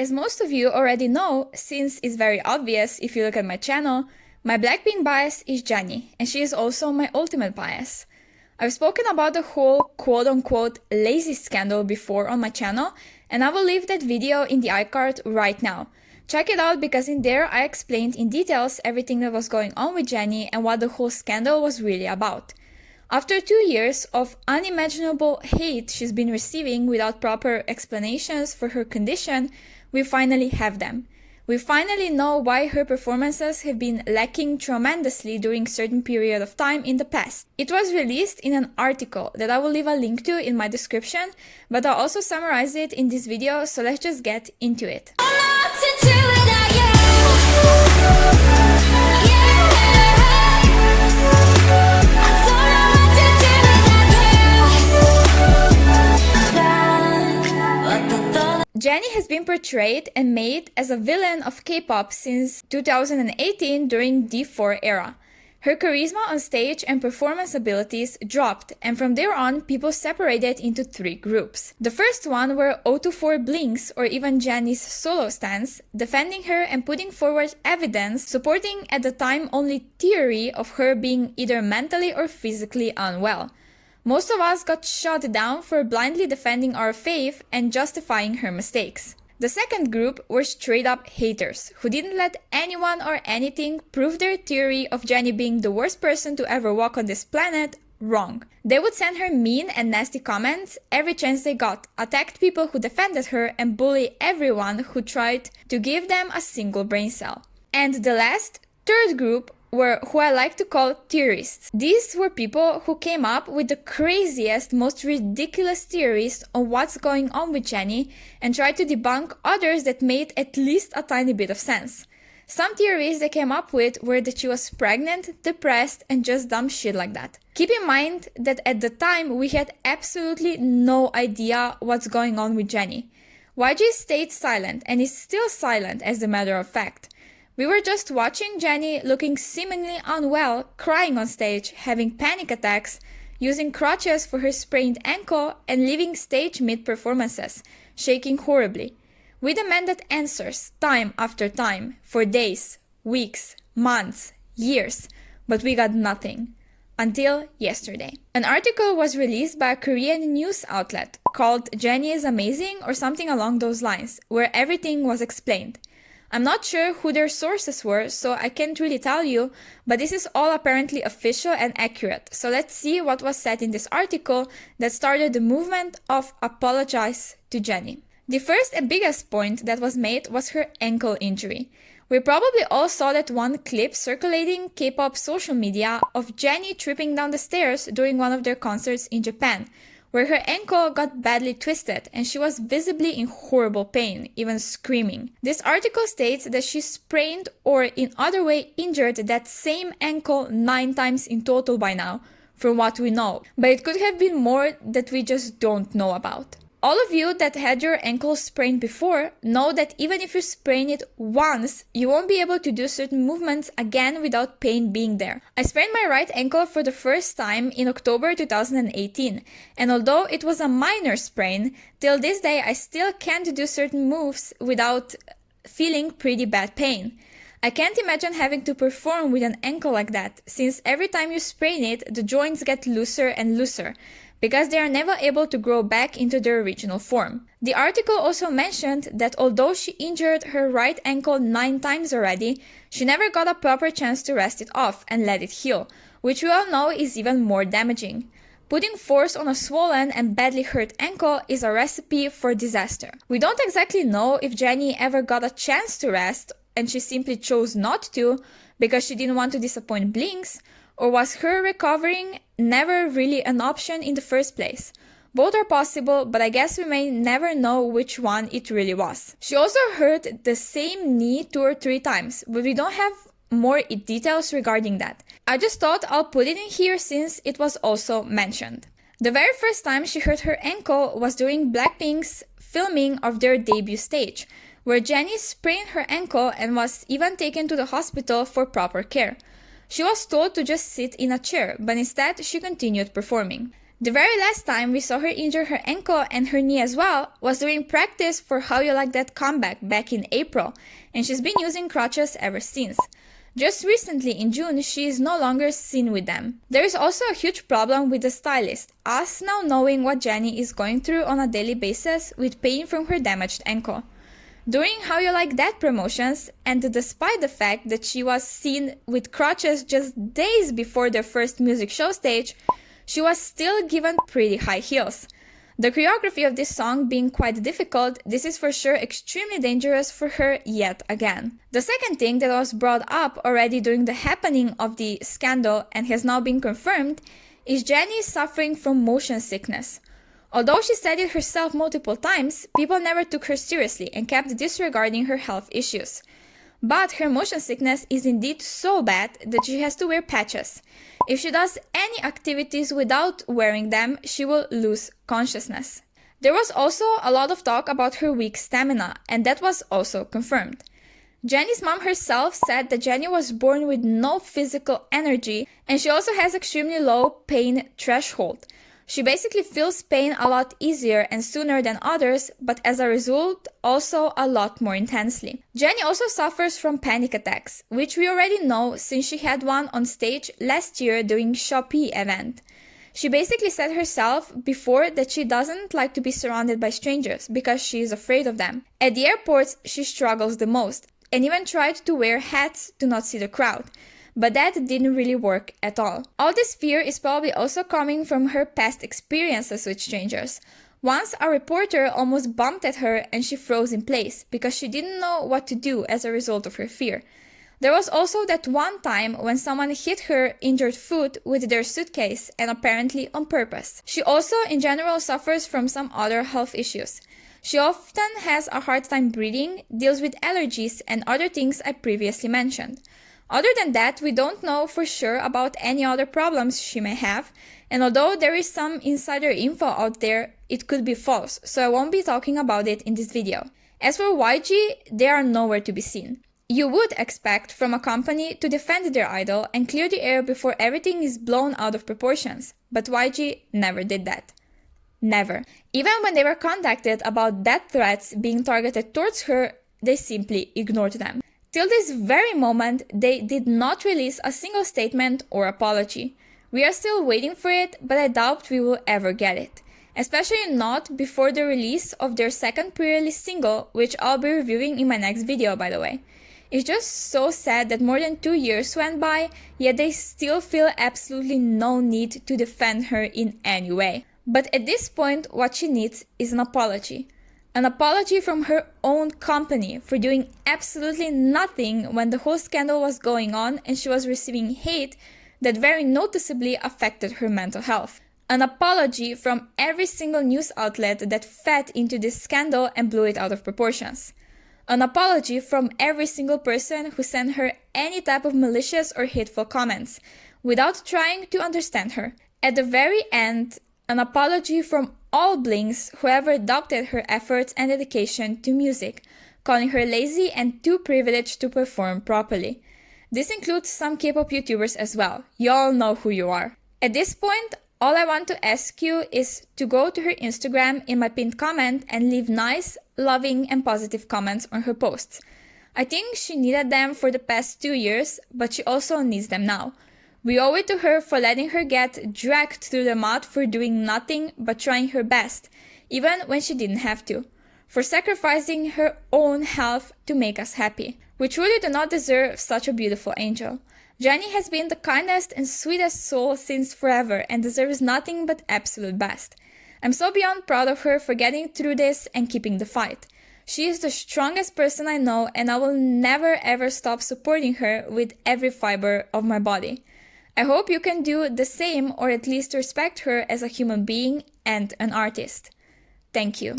As most of you already know, since it's very obvious if you look at my channel, my Blackpink bias is Jennie, and she is also my ultimate bias. I've spoken about the whole quote-unquote lazy scandal before on my channel, and I will leave that video in the iCard right now. Check it out because in there I explained in details everything that was going on with Jennie and what the whole scandal was really about. After 2 years of unimaginable hate she's been receiving without proper explanations for her condition, we finally have them. We finally know why her performances have been lacking tremendously during certain period of time in the past. It was released in an article that I will leave a link to in my description, but I'll also summarize it in this video, so let's just get into it. Jennie has been portrayed and made as a villain of K-pop since 2018 during D4 era. Her charisma on stage and performance abilities dropped, and from there on people separated into 3 groups. The first one were 024 Blinks, or even Jennie's solo stance, defending her and putting forward evidence supporting at the time only theory of her being either mentally or physically unwell. Most of us got shot down for blindly defending our faith and justifying her mistakes. The second group were straight up haters, who didn't let anyone or anything prove their theory of Jennie being the worst person to ever walk on this planet wrong. They would send her mean and nasty comments every chance they got, attacked people who defended her, and bully everyone who tried to give them a single brain cell. And the last, third group, were who I like to call theorists. These were people who came up with the craziest, most ridiculous theories on what's going on with Jennie and tried to debunk others that made at least a tiny bit of sense. Some theories they came up with were that she was pregnant, depressed, and just dumb shit like that. Keep in mind that at the time we had absolutely no idea what's going on with Jennie. YG stayed silent and is still silent as a matter of fact. We were just watching Jennie looking seemingly unwell, crying on stage, having panic attacks, using crutches for her sprained ankle, and leaving stage mid-performances, shaking horribly. We demanded answers, time after time, for days, weeks, months, years, but we got nothing. Until yesterday. An article was released by a Korean news outlet called Jennie is Amazing or something along those lines, where everything was explained. I'm not sure who their sources were, so I can't really tell you, but this is all apparently official and accurate. So let's see what was said in this article that started the movement of Apologize to Jennie. The first and biggest point that was made was her ankle injury. We probably all saw that one clip circulating K-pop social media of Jennie tripping down the stairs during one of their concerts in Japan, where her ankle got badly twisted and she was visibly in horrible pain, even screaming. This article states that she sprained or in other way injured that same ankle 9 times in total by now, from what we know, but it could have been more that we just don't know about. All of you that had your ankle sprained before know that even if you sprain it once, you won't be able to do certain movements again without pain being there. I sprained my right ankle for the first time in October 2018, and although it was a minor sprain, till this day I still can't do certain moves without feeling pretty bad pain. I can't imagine having to perform with an ankle like that, since every time you sprain it, the joints get looser and looser, because they are never able to grow back into their original form. The article also mentioned that although she injured her right ankle 9 times already, she never got a proper chance to rest it off and let it heal, which we all know is even more damaging. Putting force on a swollen and badly hurt ankle is a recipe for disaster. We don't exactly know if Jennie ever got a chance to rest and she simply chose not to because she didn't want to disappoint Blinks, or was her recovering never really an option in the first place? Both are possible, but I guess we may never know which one it really was. She also hurt the same knee 2 or 3 times, but we don't have more details regarding that. I just thought I'll put it in here since it was also mentioned. The very first time she hurt her ankle was during Blackpink's filming of their debut stage, where Jennie sprained her ankle and was even taken to the hospital for proper care. She was told to just sit in a chair, but instead she continued performing. The very last time we saw her injure her ankle and her knee as well was during practice for How You Like That comeback back in April, and she's been using crutches ever since. Just recently in June, she is no longer seen with them. There is also a huge problem with the stylist, us now knowing what Jennie is going through on a daily basis with pain from her damaged ankle. During How You Like That promotions, and despite the fact that she was seen with crutches just days before their first music show stage, she was still given pretty high heels. The choreography of this song being quite difficult, this is for sure extremely dangerous for her yet again. The second thing that was brought up already during the happening of the scandal and has now been confirmed is Jennie suffering from motion sickness. Although she said it herself multiple times, people never took her seriously and kept disregarding her health issues. But her motion sickness is indeed so bad that she has to wear patches. If she does any activities without wearing them, she will lose consciousness. There was also a lot of talk about her weak stamina, and that was also confirmed. Jennie's mom herself said that Jennie was born with no physical energy, and she also has extremely low pain threshold. She basically feels pain a lot easier and sooner than others, but as a result, also a lot more intensely. Jennie also suffers from panic attacks, which we already know since she had one on stage last year during Shopee event. She basically said herself before that she doesn't like to be surrounded by strangers because she is afraid of them. At the airports, she struggles the most, and even tried to wear hats to not see the crowd. But that didn't really work at all. All this fear is probably also coming from her past experiences with strangers. Once a reporter almost bumped at her and she froze in place because she didn't know what to do as a result of her fear. There was also that one time when someone hit her injured foot with their suitcase, and apparently on purpose. She also in general suffers from some other health issues. She often has a hard time breathing, deals with allergies and other things I previously mentioned. Other than that, we don't know for sure about any other problems she may have, and although there is some insider info out there, it could be false, so I won't be talking about it in this video. As for YG, they are nowhere to be seen. You would expect from a company to defend their idol and clear the air before everything is blown out of proportions, but YG never did that. Never. Even when they were contacted about death threats being targeted towards her, they simply ignored them. Till this very moment, they did not release a single statement or apology. We are still waiting for it, but I doubt we will ever get it. Especially not before the release of their second pre-release single, which I'll be reviewing in my next video, by the way. It's just so sad that more than 2 years went by, yet they still feel absolutely no need to defend her in any way. But at this point, what she needs is an apology. An apology from her own company for doing absolutely nothing when the whole scandal was going on and she was receiving hate that very noticeably affected her mental health. An apology from every single news outlet that fed into this scandal and blew it out of proportions. An apology from every single person who sent her any type of malicious or hateful comments, without trying to understand her. At the very end, an apology from all blings who ever doubted her efforts and dedication to music, calling her lazy and too privileged to perform properly. This includes some K-pop YouTubers as well. You all know who you are. At this point, all I want to ask you is to go to her Instagram in my pinned comment and leave nice, loving and positive comments on her posts. I think she needed them for the past 2 years, but she also needs them now. We owe it to her for letting her get dragged through the mud for doing nothing but trying her best, even when she didn't have to. For sacrificing her own health to make us happy. We truly do not deserve such a beautiful angel. Jennie has been the kindest and sweetest soul since forever and deserves nothing but absolute best. I'm so beyond proud of her for getting through this and keeping the fight. She is the strongest person I know, and I will never ever stop supporting her with every fiber of my body. I hope you can do the same, or at least respect her as a human being and an artist. Thank you.